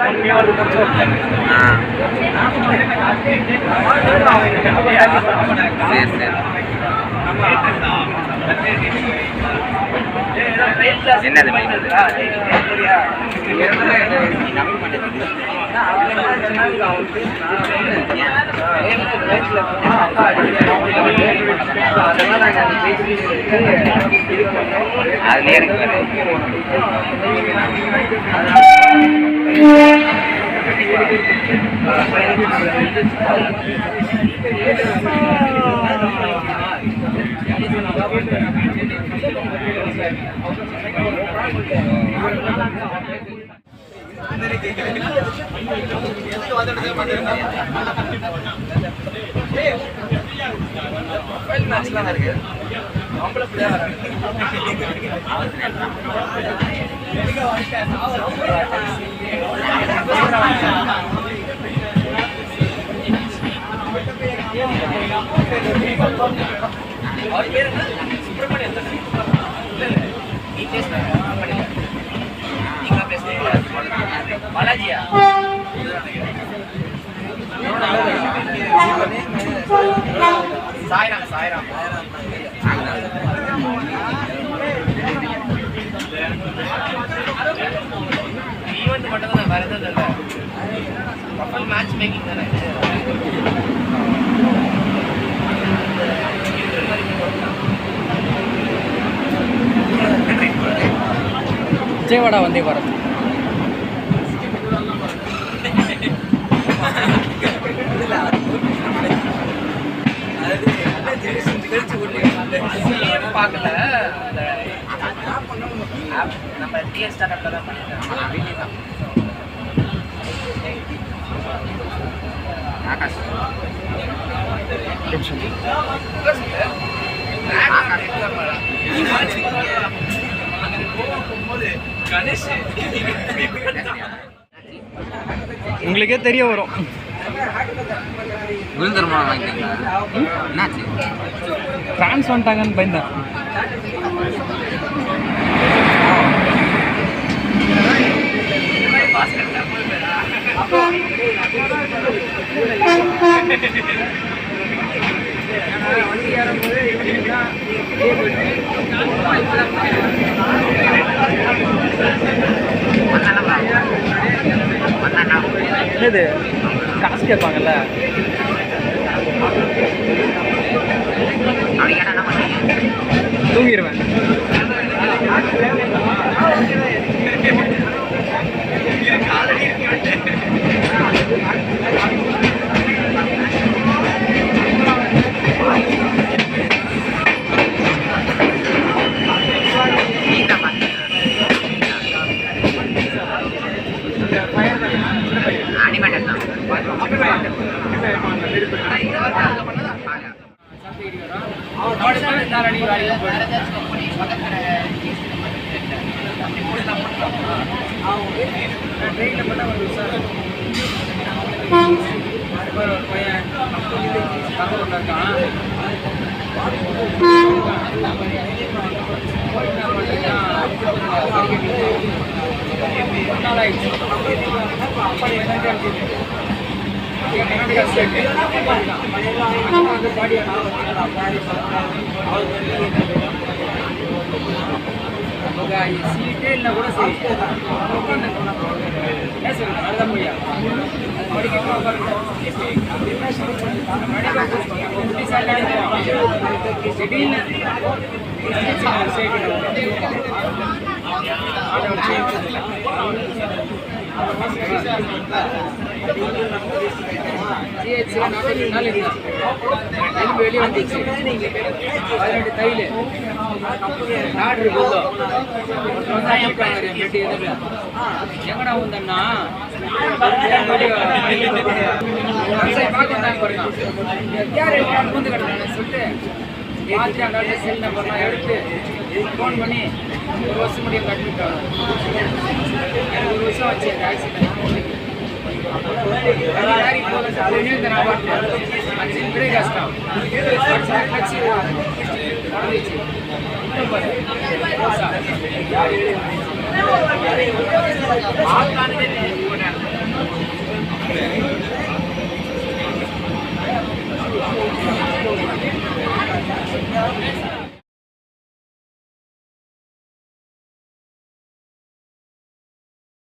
என்னது அதுலயே இருக்கு. பாலாஜியா சாய்ராம் சாய்ராம் ஈவெண்ட் மட்டும் தான், வேற எதுவும் இல்லை. கப்பல் மேட்ச் மேக்கிங் தானே. விஜயவாடா வந்தே பாரத் பார்க்கல. நம்ம டிஎஸ் ஸ்டார்ட்அப்ல தான் பண்ணிருக்கோம். ஆகாஷ் உங்களுக்கே தெரிய வரும். விழுந்துருமா வாங்கிட்டீங்களா? என்னாச்சு? ஃப்ரான்ஸ் வந்துட்டாங்கன்னு பயந்தேன். இது காசு கேட்பாங்கல்ல, தூங்கிடுவேன். சீட்டே இல்லை கூட சரி வெளியே வந்துச்சு. 18 தையல் ஆர்டர் போதும் எங்கடா வந்தண்ணா பூந்து கிடந்தான்னு சொல்லிட்டு பார்த்துட்டு அந்த செல் நம்பர்லாம் எடுத்து ஃபோன் பண்ணி 1 வருஷம் முடிய கட்டிவிட்டாங்க. எனக்கு 1 வருஷம் ஆச்சு அந்த ஆக்சிடென்ட். பிரேக் கஷ்டம் கட்சி நடந்துச்சு. ஆ